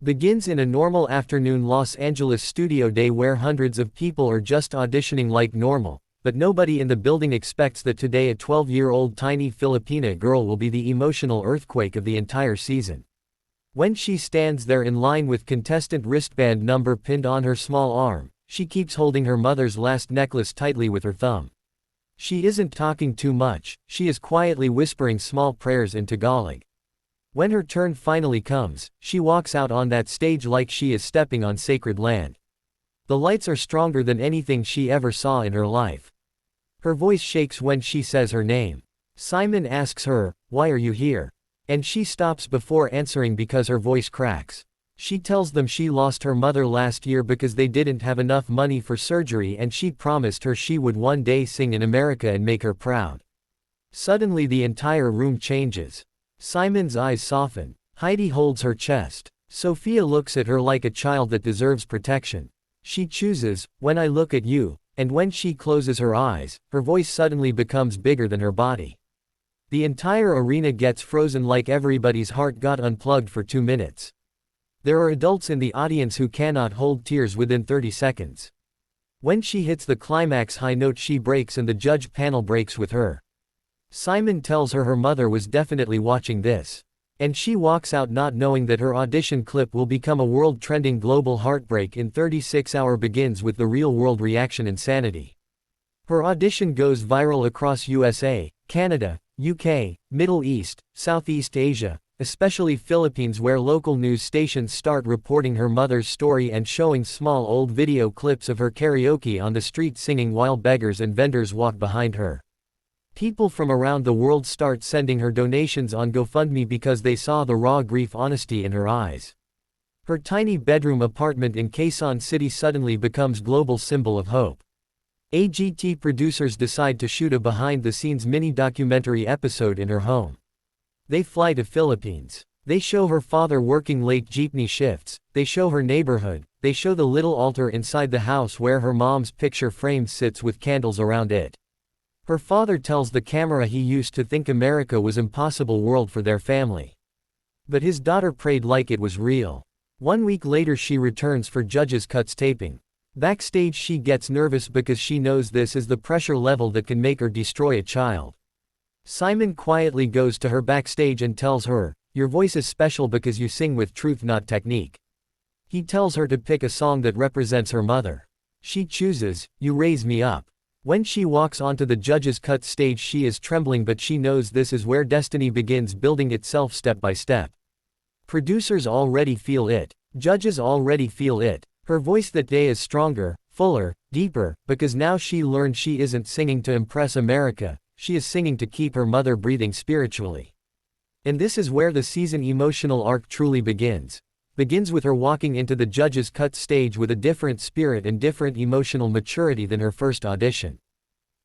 Begins in a normal afternoon Los Angeles studio day where hundreds of people are just auditioning like normal, but nobody in the building expects that today a 12-year-old tiny Filipina girl will be the emotional earthquake of the entire season. When she stands there in line with contestant wristband number pinned on her small arm, she keeps holding her mother's last necklace tightly with her thumb. She isn't talking too much, she is quietly whispering small prayers in Tagalog. When her turn finally comes, she walks out on that stage like she is stepping on sacred land. The lights are stronger than anything she ever saw in her life. Her voice shakes when she says her name. Simon asks her, "Why are you here?" And she stops before answering because her voice cracks. She tells them she lost her mother last year because they didn't have enough money for surgery and she promised her she would one day sing in America and make her proud. Suddenly the entire room changes. Simon's eyes soften. Heidi holds her chest. Sophia looks at her like a child that deserves protection. She chooses, "When I look at you," and when she closes her eyes, her voice suddenly becomes bigger than her body. The entire arena gets frozen like everybody's heart got unplugged for 2 minutes. There are adults in the audience who cannot hold tears within 30 seconds. When she hits the climax high note she breaks and the judge panel breaks with her. Simon tells her her mother was definitely watching this. And she walks out not knowing that her audition clip will become a world-trending global heartbreak in 36 hours begins with the real-world reaction insanity. Her audition goes viral across USA, Canada, UK, Middle East, Southeast Asia, especially Philippines where local news stations start reporting her mother's story and showing small old video clips of her karaoke on the street singing while beggars and vendors walk behind her. People from around the world start sending her donations on GoFundMe because they saw the raw grief honesty in her eyes. Her tiny bedroom apartment in Quezon City suddenly becomes global symbol of hope. AGT producers decide to shoot a behind-the-scenes mini-documentary episode in her home. They fly to Philippines. They show her father working late jeepney shifts, they show her neighborhood, they show the little altar inside the house where her mom's picture frame sits with candles around it. Her father tells the camera he used to think America was impossible world for their family. But his daughter prayed like it was real. 1 week later she returns for Judges Cuts taping. Backstage she gets nervous because she knows this is the pressure level that can make or destroy a child. Simon quietly goes to her backstage and tells her, "Your voice is special because you sing with truth not technique." He tells her to pick a song that represents her mother. She chooses, "You Raise Me Up." When she walks onto the Judges Cut stage she is trembling but she knows this is where destiny begins building itself step by step. Producers already feel it. Judges already feel it. Her voice that day is stronger, fuller, deeper, because now she learned she isn't singing to impress America. She is singing to keep her mother breathing spiritually. And this is where the season emotional arc truly begins. Begins with her walking into the Judges Cut stage with a different spirit and different emotional maturity than her first audition.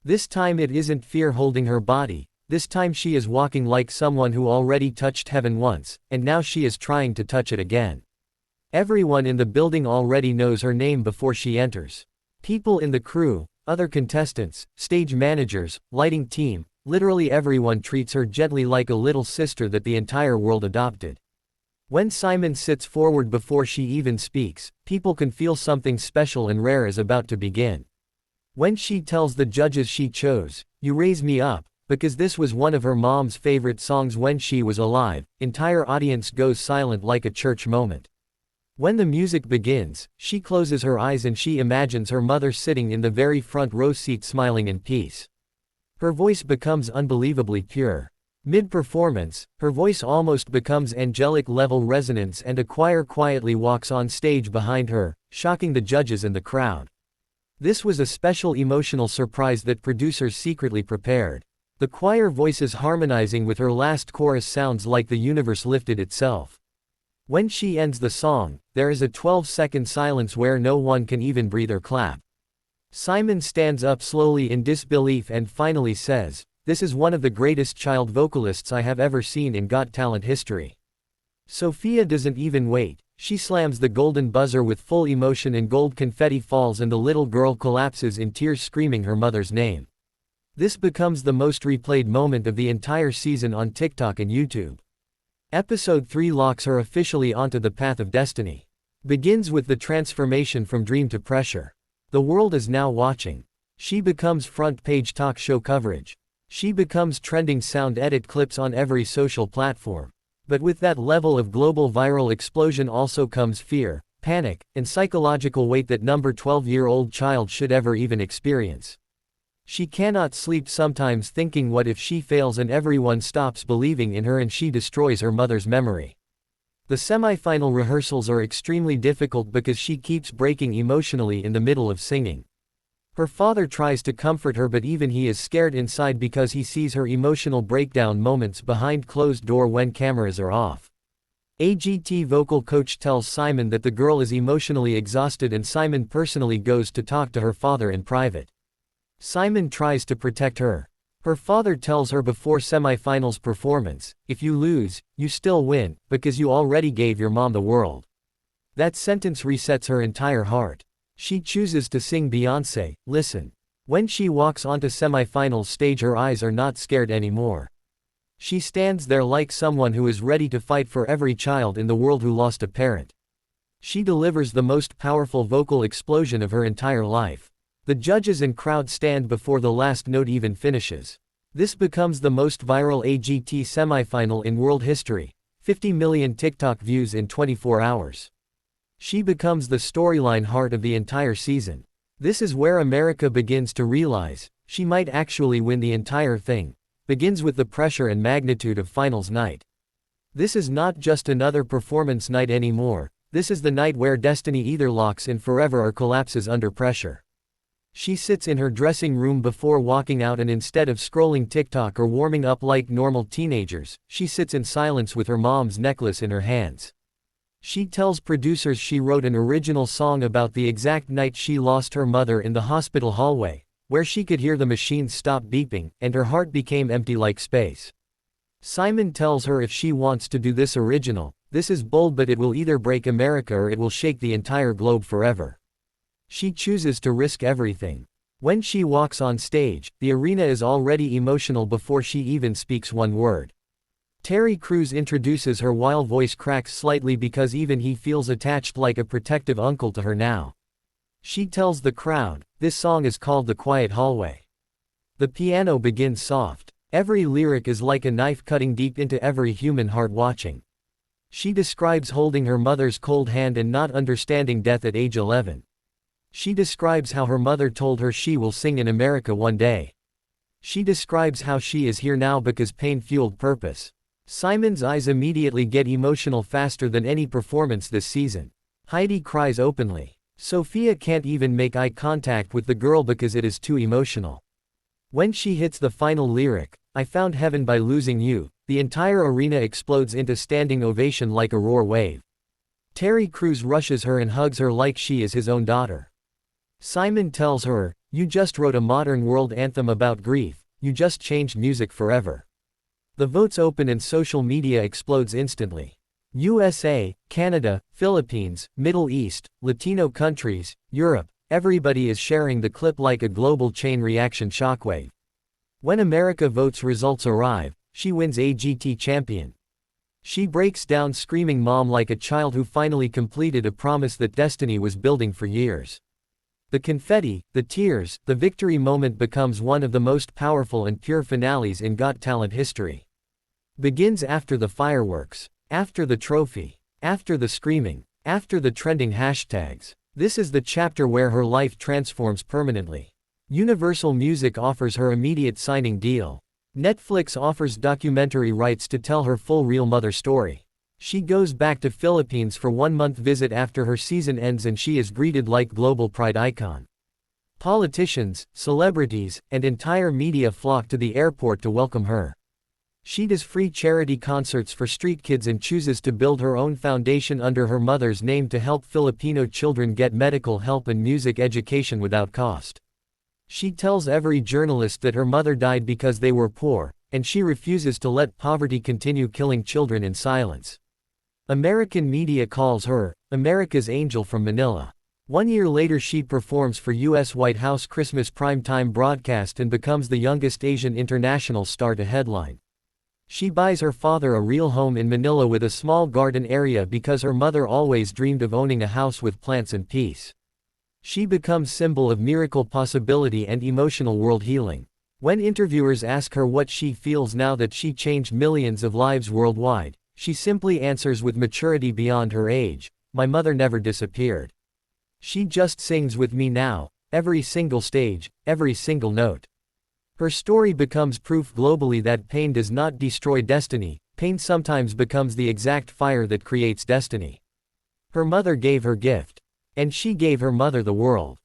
This time it isn't fear holding her body, this time she is walking like someone who already touched heaven once, and now she is trying to touch it again. Everyone in the building already knows her name before she enters. People in the crew, other contestants, stage managers, lighting team, literally everyone treats her gently like a little sister that the entire world adopted. When Simon sits forward before she even speaks, people can feel something special and rare is about to begin. When she tells the judges she chose, "You Raise Me Up," because this was one of her mom's favorite songs when she was alive, entire audience goes silent like a church moment. When the music begins, she closes her eyes and she imagines her mother sitting in the very front row seat smiling in peace. Her voice becomes unbelievably pure. Mid-performance, her voice almost becomes angelic level resonance and a choir quietly walks on stage behind her, shocking the judges and the crowd. This was a special emotional surprise that producers secretly prepared. The choir voices harmonizing with her last chorus sounds like the universe lifted itself. When she ends the song, there is a 12-second silence where no one can even breathe or clap. Simon stands up slowly in disbelief and finally says, "This is one of the greatest child vocalists I have ever seen in Got Talent history." Sophia doesn't even wait, she slams the golden buzzer with full emotion and gold confetti falls and the little girl collapses in tears screaming her mother's name. This becomes the most replayed moment of the entire season on TikTok and YouTube. Episode 3 locks her officially onto the path of destiny. Begins with the transformation from dream to pressure. The world is now watching. She becomes front-page talk show coverage. She becomes trending sound edit clips on every social platform. But with that level of global viral explosion also comes fear, panic, and psychological weight that number 12-year-old child should ever even experience. She cannot sleep sometimes thinking what if she fails and everyone stops believing in her and she destroys her mother's memory. The semi-final rehearsals are extremely difficult because she keeps breaking emotionally in the middle of singing. Her father tries to comfort her, but even he is scared inside because he sees her emotional breakdown moments behind closed door when cameras are off. AGT vocal coach tells Simon that the girl is emotionally exhausted and Simon personally goes to talk to her father in private. Simon tries to protect her. Her father tells her before semifinals performance, if you lose, you still win, because you already gave your mom the world. That sentence resets her entire heart. She chooses to sing Beyoncé, Listen. When she walks onto semifinals stage, her eyes are not scared anymore. She stands there like someone who is ready to fight for every child in the world who lost a parent. She delivers the most powerful vocal explosion of her entire life. The judges and crowd stand before the last note even finishes. This becomes the most viral AGT semifinal in world history, 50 million TikTok views in 24 hours. She becomes the storyline heart of the entire season. This is where America begins to realize, she might actually win the entire thing. Begins with the pressure and magnitude of finals night. This is not just another performance night anymore, this is the night where destiny either locks in forever or collapses under pressure. She sits in her dressing room before walking out, and instead of scrolling TikTok or warming up like normal teenagers, she sits in silence with her mom's necklace in her hands. She tells producers she wrote an original song about the exact night she lost her mother in the hospital hallway, where she could hear the machines stop beeping, and her heart became empty like space. Simon tells her if she wants to do this original, this is bold, but it will either break America or it will shake the entire globe forever. She chooses to risk everything. When she walks on stage, the arena is already emotional before she even speaks one word. Terry Crews introduces her while voice cracks slightly because even he feels attached like a protective uncle to her now. She tells the crowd, this song is called The Quiet Hallway. The piano begins soft. Every lyric is like a knife cutting deep into every human heart watching. She describes holding her mother's cold hand and not understanding death at age 11. She describes how her mother told her she will sing in America one day. She describes how she is here now because pain fueled purpose. Simon's eyes immediately get emotional faster than any performance this season. Heidi cries openly. Sophia can't even make eye contact with the girl because it is too emotional. When she hits the final lyric, I found heaven by losing you, the entire arena explodes into standing ovation like a roar wave. Terry Crews rushes her and hugs her like she is his own daughter. Simon tells her, you just wrote a modern world anthem about grief, you just changed music forever. The votes open and social media explodes instantly. USA, Canada, Philippines, Middle East, Latino countries, Europe, everybody is sharing the clip like a global chain reaction shockwave. When America votes results arrive, she wins AGT champion. She breaks down screaming mom like a child who finally completed a promise that destiny was building for years. The confetti, the tears, the victory moment becomes one of the most powerful and pure finales in Got Talent history. Begins after the fireworks, after the trophy, after the screaming, after the trending hashtags. This is the chapter where her life transforms permanently. Universal Music offers her immediate signing deal. Netflix offers documentary rights to tell her full real mother story. She goes back to Philippines for 1-month visit after her season ends and she is greeted like global pride icon. Politicians, celebrities, and entire media flock to the airport to welcome her. She does free charity concerts for street kids and chooses to build her own foundation under her mother's name to help Filipino children get medical help and music education without cost. She tells every journalist that her mother died because they were poor, and she refuses to let poverty continue killing children in silence. American media calls her America's Angel from Manila. 1 year later she performs for U.S. White House Christmas primetime broadcast and becomes the youngest Asian international star to headline. She buys her father a real home in Manila with a small garden area because her mother always dreamed of owning a house with plants and peace. She becomes symbol of miracle possibility and emotional world healing. When interviewers ask her what she feels now that she changed millions of lives worldwide, she simply answers with maturity beyond her age, "My mother never disappeared. She just sings with me now, every single stage, every single note." Her story becomes proof globally that pain does not destroy destiny, pain sometimes becomes the exact fire that creates destiny. Her mother gave her gift. And she gave her mother the world.